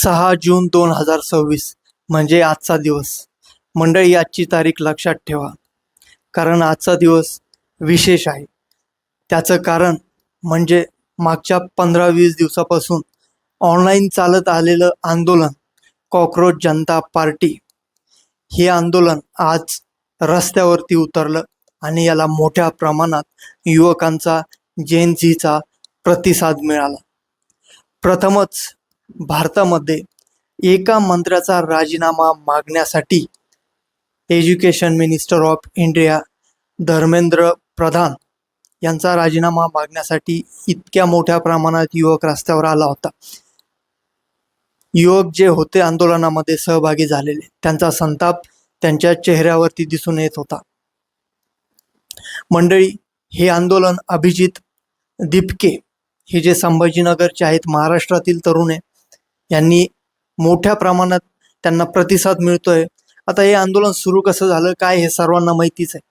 6 जून 2026 म्हणजे आजचा दिवस. मंडळी, आजची तारीख लक्षात ठेवा, कारण आजचा दिवस विशेष आहे. त्याचं कारण म्हणजे मागच्या 15-20 दिवसापासून ऑनलाईन चालत आलेलं आंदोलन कॉकरोच जनता पार्टी. हे आंदोलन आज रस्त्यावरती उतरलं आणि याला मोठ्या प्रमाणात युवकांचा, जेन झीचा प्रतिसाद मिळाला. प्रथमच भारतामध्ये एका मंत्र्याचा राजीनामा मागण्यासाठी education minister of India Dharmendra Pradhan यांचा राजीनामा मागण्यासाठी इतक्या मोठ्या प्रमाणात युवक रस्त्यावर आला होता. युवक जे होते आंदोलनामध्ये सहभागी झालेले, त्यांचा संताप त्यांच्या चेहऱ्यावरती दिसून येत होता. मंडळी, हे आंदोलन अभिजित दिपके हे जे संभाजीनगरचे आहेत, महाराष्ट्रातील तरुण आहे, यांनी मोठ्या प्रमाणात त्यांना प्रतिसाद मिळतोय. आता हे आंदोलन सुरू कसं झालं काय हे सर्वांना माहितीच आहे.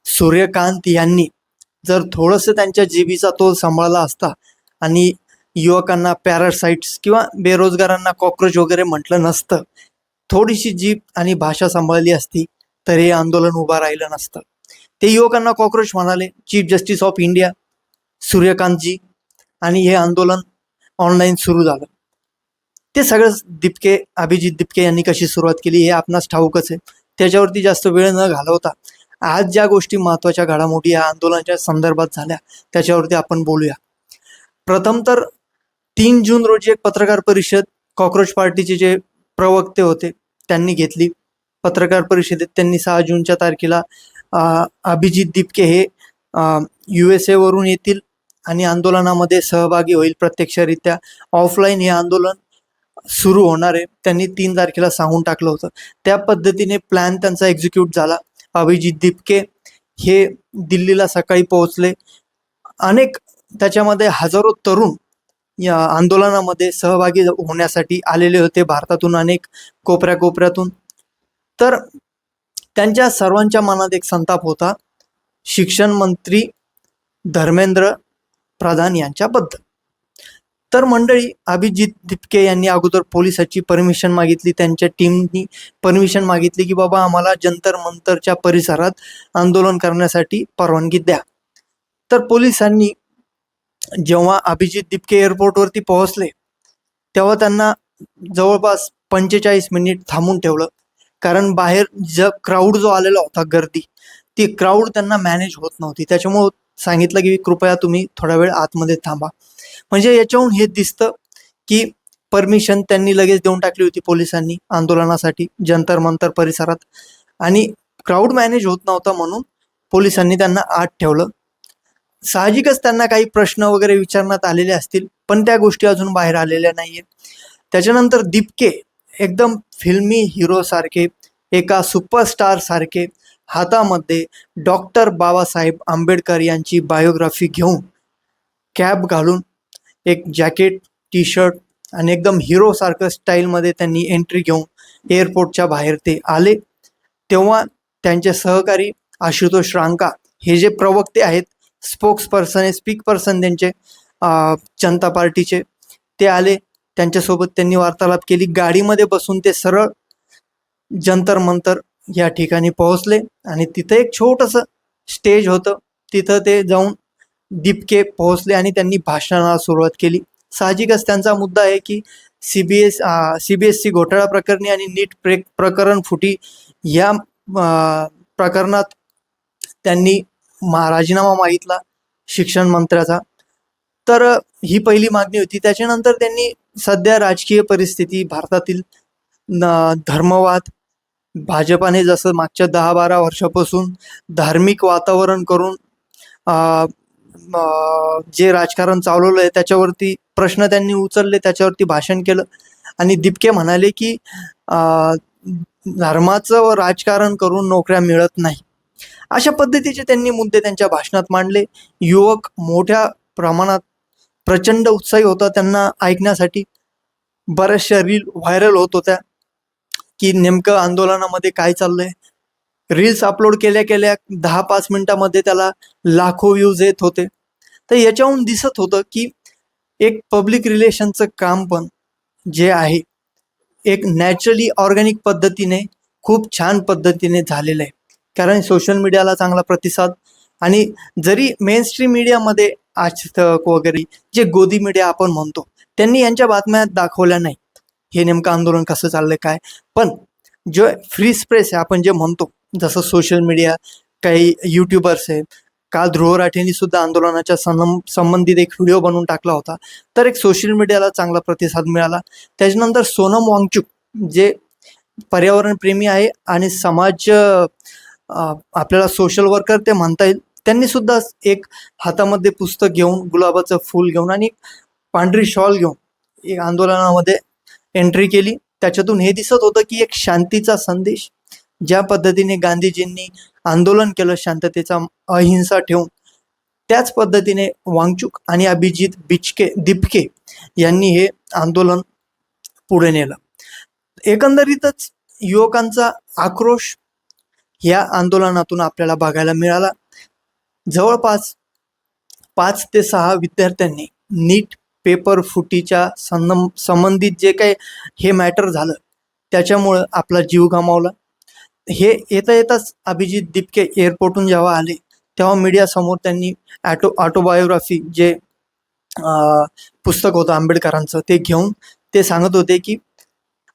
सूर्यकांत यांनी जर थोडंसं त्यांच्या जिभेचा तोल सांभाळला असता आणि युवकांना पॅरासाइट्स किंवा बेरोजगारांना कॉकरोच वगैरे म्हटलं नसतं, थोडीशी जीभ आणि भाषा सांभाळली असती, तर हे आंदोलन उभं राहिलं नसतं. ते युवकांना कॉकरोच म्हणाले, चीफ जस्टिस ऑफ इंडिया सूर्यकांतजी, आणि हे आंदोलन ऑनलाईन सुरू झालं. ते सगळं अभिजित दिपके यांनी कशी सुरुवात केली हे आपणास ठाऊकच आहे. त्याच्यावरती जास्त वेळ न घालवता आज ज्या गोष्टी महत्त्वाच्या घडामोडी या आंदोलनाच्या संदर्भात झाल्या त्याच्यावरती आपण बोलूया. प्रथम तर 3 जून रोजी एक पत्रकार परिषद कॉकरोच पार्टीचे जे प्रवक्ते होते त्यांनी घेतली. पत्रकार परिषदेत त्यांनी 6 जूनच्या तारखेला अभिजित दिपके हे USA वरून येतील आणि आंदोलनामध्ये सहभागी होईल प्रत्यक्षरित्या. ऑफलाईन हे आंदोलन सुरू होणार आहे त्यांनी 3 तारखेला सांगून टाकलं होतं. त्या पद्धतीने प्लॅन त्यांचा एक्झिक्यूट झाला. अभिजित दिपके हे दिल्लीला सकाळी पोहोचले. त्याच्यामध्ये हजारो तरुण या आंदोलनामध्ये सहभागी होण्यासाठी आलेले होते, भारतातून अनेक कोपऱ्यातून. तर त्यांच्या सर्वांच्या मनात एक संताप होता शिक्षण मंत्री धर्मेंद्र प्रधान यांच्याबद्दल. तर मंडळी, अभिजित दिपके यांनी अगोदर पोलिसाची परमिशन मागितली, त्यांच्या टीमनी परमिशन मागितली की बाबा आम्हाला जंतर मंतरच्या परिसरात आंदोलन करण्यासाठी परवानगी द्या. तर पोलिसांनी जेव्हा अभिजित दिपके एअरपोर्टवरती पोहोचले तेव्हा त्यांना जवळपास 45 मिनिट थांबून ठेवलं, कारण बाहेर क्राऊड जो आलेला होता, गर्दी, ती क्राऊड त्यांना मॅनेज होत नव्हती. त्याच्यामुळे सांगितलं की कृपया तुम्ही थोडा वेळ आतमध्ये थांबा. म्हणजे याच्याहून हे दिसतं की परमिशन त्यांनी लगेच देऊन टाकली होती पोलिसांनी आंदोलनासाठी जंतर मंतर परिसरात, आणि क्राऊड मॅनेज होत नव्हता म्हणून पोलिसांनी त्यांना आत ठेवलं. साहजिकच त्यांना काही प्रश्न वगैरे विचारण्यात आलेले असतील, पण त्या गोष्टी अजून बाहेर आलेल्या नाहीये. त्याच्यानंतर दिपके एकदम फिल्मी हिरो सारखे, एका सुपरस्टार सारखे हातामध्ये डॉक्टर बाबासाहेब आंबेडकर यांची बायोग्राफी घेऊन, कॅप घालून, एक जॅकेट, टी शर्ट आणि एकदम हिरो सारखं स्टाईलमध्ये त्यांनी एंट्री घेऊन एअरपोर्टच्या बाहेर ते आले. तेव्हा त्यांचे सहकारी आशुतोष रांका हे जे प्रवक्ते आहेत, स्पोक्स पर्सन त्यांचे जनता पार्टीचे, ते आले. त्यांच्यासोबत त्यांनी वार्तालाप केली. गाडीमध्ये बसून ते सरळ जंतर मंतर या ठिकाणी पोहोचले आणि तिथं एक छोटंसं स्टेज होतं, तिथं ते जाऊन दिपके पोहोचले आणि त्यांनी भाषणाला सुरुवात केली. साहजिकच त्यांचा मुद्दा आहे की CBSE घोटाळा प्रकरणी आणि नीट प्रकरण फुटी या प्रकरणात त्यांनी राजीनामा मागितला शिक्षण मंत्र्याचा. तर ही पहिली मागणी होती. त्याच्यानंतर त्यांनी सध्या राजकीय परिस्थिती, भारतातील धर्मवाद, भाजपाने जसं मागच्या 10-12 वर्षापासून धार्मिक वातावरण करून जे राजकारण चालवलं आहे त्याच्यावरती प्रश्न त्यांनी उचलले, त्याच्यावरती भाषण केलं. आणि दिपके म्हणाले की धर्माचं राजकारण करून नोकऱ्या मिळत नाही. अशा पद्धतीचे त्यांनी मुद्दे त्यांच्या भाषणात मांडले. युवक मोठ्या प्रमाणात प्रचंड उत्साही होता त्यांना ऐकण्यासाठी. बऱ्याचशा रील व्हायरल होत होत्या की नेमकं आंदोलनामध्ये काय चाललंय. रील्स अपलोड केल्या 10-5 मिनिटामध्ये त्याला लाखो व्ह्यूज येत होते. तर याच्याहून दिसत होतं की एक पब्लिक रिलेशनचं काम पण जे आहे एक नॅचरली ऑर्गॅनिक पद्धतीने खूप छान पद्धतीने झालेलं आहे. कारण सोशल मीडियाला चांगला प्रतिसाद, आणि जरी मेन स्ट्रीम मीडियामध्ये आज तक वगैरे जे गोदी मीडिया आपण म्हणतो त्यांनी यांच्या बातम्या दाखवल्या नाही हे नेमकं आंदोलन कसं चाललंय काय. पण जो फ्री स्पेस आहे आपण जे म्हणतो, जसं सोशल मीडिया, काही युट्यूबर्स आहे, काल ध्रुव राठेंनी सुद्धा आंदोलनाच्या संबंधित एक व्हिडिओ बनवून टाकला होता, तर एक सोशल मीडियाला चांगला प्रतिसाद मिळाला. त्याच्यानंतर सोनम वांगचुक जे पर्यावरण प्रेमी आहे आणि समाज आपल्याला सोशल वर्कर ते म्हणता येईल, त्यांनी सुद्धा एक हातामध्ये पुस्तक घेऊन, गुलाबाचं फूल घेऊन आणि पांढरी शॉल घेऊन एक आंदोलनामध्ये एंट्री केली. त्याच्यातून हे दिसत होतं की एक शांतीचा संदेश, ज्या पद्धतीने गांधीजींनी आंदोलन केलं शांततेचा, अहिंसा ठेवून, त्याच पद्धतीने वांगचुक आणि अभिजित दिपके यांनी हे आंदोलन पुढे नेलं. एकंदरीतच युवकांचा आक्रोश या आंदोलनातून आपल्याला बघायला मिळाला. जवळपास 5 ते 6 विद्यार्थ्यांनी नीट पेपर फुटीच्या संबंधित जे काही हे मॅटर झालं त्याच्यामुळं आपला जीव गमावला. हे येताच अभिजित दिपके एअरपोर्टहून जेव्हा आले तेव्हा मीडियासमोर त्यांनी ऑटोबायोग्राफी जे पुस्तक होतं आंबेडकरांचं ते घेऊन ते सांगत होते की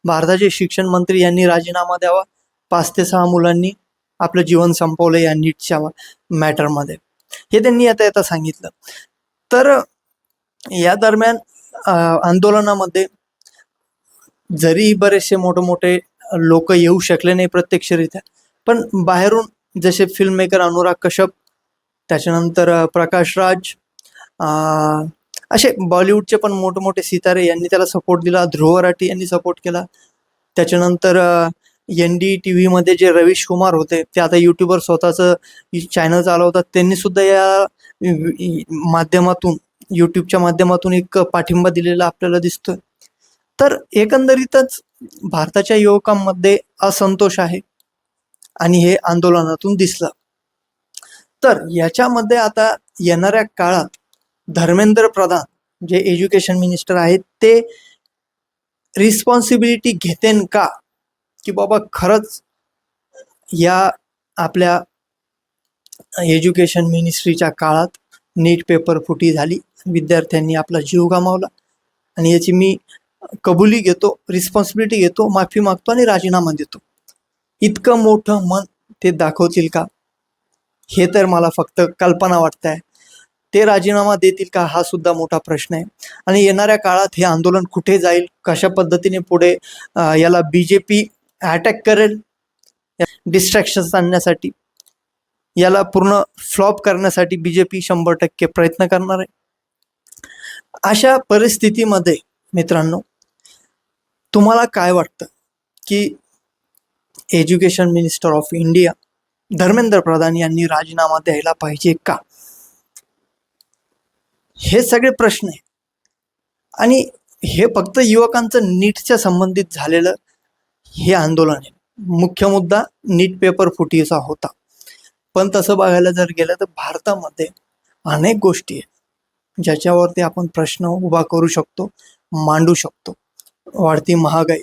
भारताचे शिक्षण मंत्री यांनी राजीनामा द्यावा, 5 ते 6 मुलांनी आपलं जीवन संपवलं या नीटच्या मॅटरमध्ये, हे त्यांनी येता सांगितलं. तर या दरम्यान आंदोलनामध्ये जरी बरेचसे मोठे लोक येऊ शकले नाही प्रत्यक्षरित्या, पण बाहेरून जसे फिल्म मेकर अनुराग कश्यप, त्याच्यानंतर प्रकाश राज, असे बॉलिवूडचे पण मोठे सितारे यांनी त्याला सपोर्ट दिला. ध्रुव राठी यांनी सपोर्ट केला. त्याच्यानंतर NDTV मध्ये जे रवीश कुमार होते ते आता युट्यूबर स्वतःचं चॅनल चालवतात, त्यांनी सुद्धा या माध्यमातून, युट्यूबच्या माध्यमातून एक पाठिंबा दिलेला आपल्याला दिसतोय. तर एकंदरीतच भारताच्या युवकांमध्ये असंतोष आहे आणि हे आंदोलनातून दिसलं. तर याच्यामध्ये आता येणाऱ्या काळात धर्मेंद्र प्रधान जे एज्युकेशन मिनिस्टर आहेत ते रिस्पॉन्सिबिलिटी घेतेन का, की बाबा खरंच या आपल्या एज्युकेशन मिनिस्ट्रीच्या काळात नीट पेपर फुटी झाली, विद्यार्थ्यांनी आपला जीव गमावला, आणि याची मी कबुली घेतो, रिस्पॉन्सिबिलिटी घेतो, माफी मागतो आणि राजीनामा देतो. इतकं मोठं मन ते दाखवतील का, हे तर मला फक्त कल्पना वाटतंय. ते राजीनामा देतील का हा सुद्धा मोठा प्रश्न आहे. आणि येणाऱ्या काळात हे आंदोलन कुठे जाईल, कशा पद्धतीने पुढे याला BJP अटॅक करेल, डिस्ट्रॅक्शन आणण्यासाठी, याला पूर्ण फ्लॉप करण्यासाठी BJP 100% प्रयत्न करणार आहे. अशा परिस्थितीमध्ये मित्रांनो, तुम्हाला काय वाटतं की education minister of India Dharmendra Pradhan यांनी राजीनामा द्यायला पाहिजे का, हे सगळे प्रश्न आहे. आणि हे फक्त युवकांचं नीटच्या संबंधित झालेलं हे आंदोलन आहे. मुख्य मुद्दा नीट पेपर फुटीचा होता, पण तसं बघायला जर गेलं तर भारतामध्ये अनेक गोष्टी आहेत ज्याच्यावरती आपण प्रश्न उभा करू शकतो, मांडू शकतो. वाढती महागाई,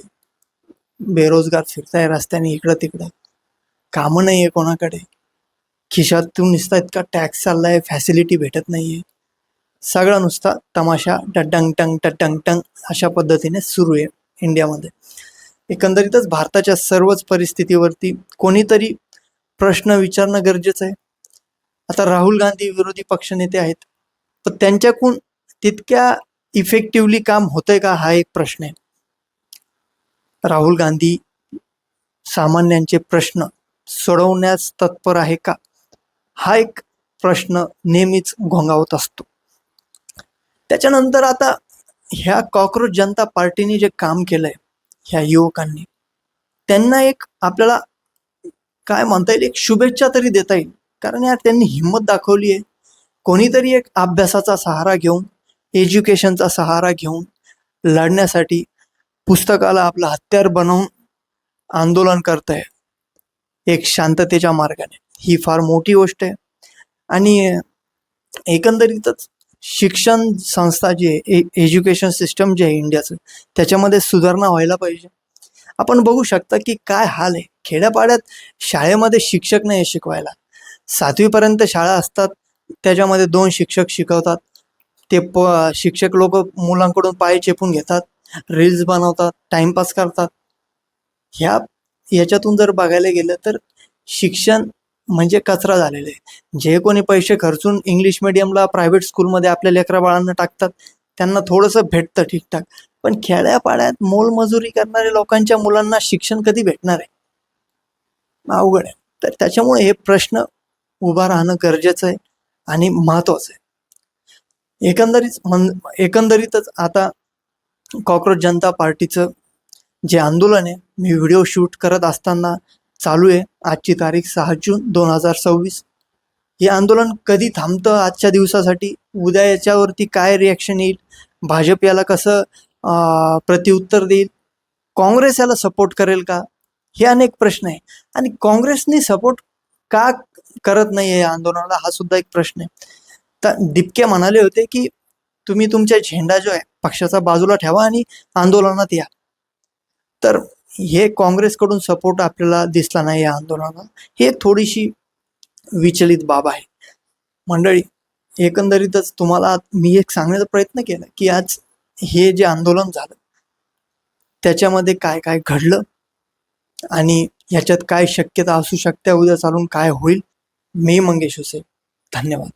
बेरोजगार फिरताय रस्त्याने इकडं तिकडं, कामं नाही आहे कोणाकडे, खिशातून नुसता इतका टॅक्स चाललाय, फॅसिलिटी भेटत नाहीये, सगळा नुसता तमाशा टंग टंग अशा पद्धतीने सुरू आहे इंडियामध्ये. एकंदरीतच भारताच्या सर्वच परिस्थितीवरती कोणीतरी प्रश्न विचारणं गरजेचं आहे. आता राहुल गांधी विरोधी पक्षनेते आहेत, पण त्यांच्याकडून तितक्या इफेक्टिव्हली काम होतंय का हा एक प्रश्न आहे. राहुल गांधी सामान्यांचे प्रश्न सोडवण्यास तत्पर आहे का, हा एक प्रश्न नेहमीच घोंगावत असतो. त्याच्यानंतर आता ह्या कॉक्रोच जनता पार्टीने जे काम केलंय ह्या युवकांनी, त्यांना एक आपल्याला काय म्हणता येईल, एक शुभेच्छा तरी देता येईल. कारण यार त्यांनी हिंमत दाखवली आहे. कोणीतरी एक अभ्यासाचा सहारा घेऊन, एज्युकेशनचा सहारा घेऊन लढण्यासाठी पुस्तकाला आपलं हत्यार बनवून आंदोलन करत आहे एक शांततेच्या मार्गाने, ही फार मोठी गोष्ट आहे. आणि एकंदरीतच शिक्षण संस्था जी आहे, एज्युकेशन सिस्टम जे आहे इंडियाचं, त्याच्यामध्ये सुधारणा व्हायला पाहिजे. आपण बघू शकता की काय हाल आहे खेड्यापाड्यात. शाळेमध्ये शिक्षक नाही शिकवायला. 7वी पर्यंत शाळा असतात, त्याच्यामध्ये 2 शिक्षक शिकवतात. ते शिक्षक लोक मुलांकडून पाय चेपून घेतात, रील्स बनवतात, टाइमपास करतात. याच्यातून जर बघायला गेलं तर शिक्षण म्हणजे कचरा झालेला आहे. जे कोणी पैसे खर्चून इंग्लिश मिडियमला प्रायव्हेट स्कूलमध्ये आपल्या लेकरा बाळांना टाकतात, त्यांना थोडंसं भेटतं ठीकठाक. पण खेड्यापाड्यात मोलमजुरी करणाऱ्या लोकांच्या मुलांना शिक्षण कधी भेटणार आहे? अवघड आहे. तर त्याच्यामुळे हे प्रश्न उभा राहणं गरजेचं आहे आणि महत्वाचं आहे. एकंदरीतच आता कॉक्रोच जनता पार्टीचं जे आंदोलन आहे, मी व्हिडिओ शूट करत असताना चालू आहे. आजची तारीख 6 जून 2026. हे आंदोलन कधी थांबतं आजच्या दिवसासाठी? उद्या याच्यावरती काय रिॲक्शन येईल? भाजप याला कसं प्रत्युत्तर देईल? काँग्रेस याला सपोर्ट करेल का? हे अनेक प्रश्न आहे. आणि काँग्रेसने सपोर्ट का करत नाही या आंदोलनाला, हा सुद्धा एक प्रश्न आहे. तर दिपके म्हणाले होते की तुम्ही तुमचा झेंडा जो आहे पक्षाचा बाजूला ठेवा आणि आंदोलनात या. तर हे काँग्रेसकडून सपोर्ट आपल्याला दिसला नाही या आंदोलनाला. हे थोडीशी विचलित बाब आहे. मंडळी, एकंदरीतच तुम्हाला मी एक सांगण्याचा प्रयत्न केला की आज हे जे आंदोलन झालं त्याच्यामध्ये काय काय घडलं आणि ह्याच्यात काय शक्यता असू शकते, उद्या चालून काय होईल. मी मंगेश हुसेन. धन्यवाद.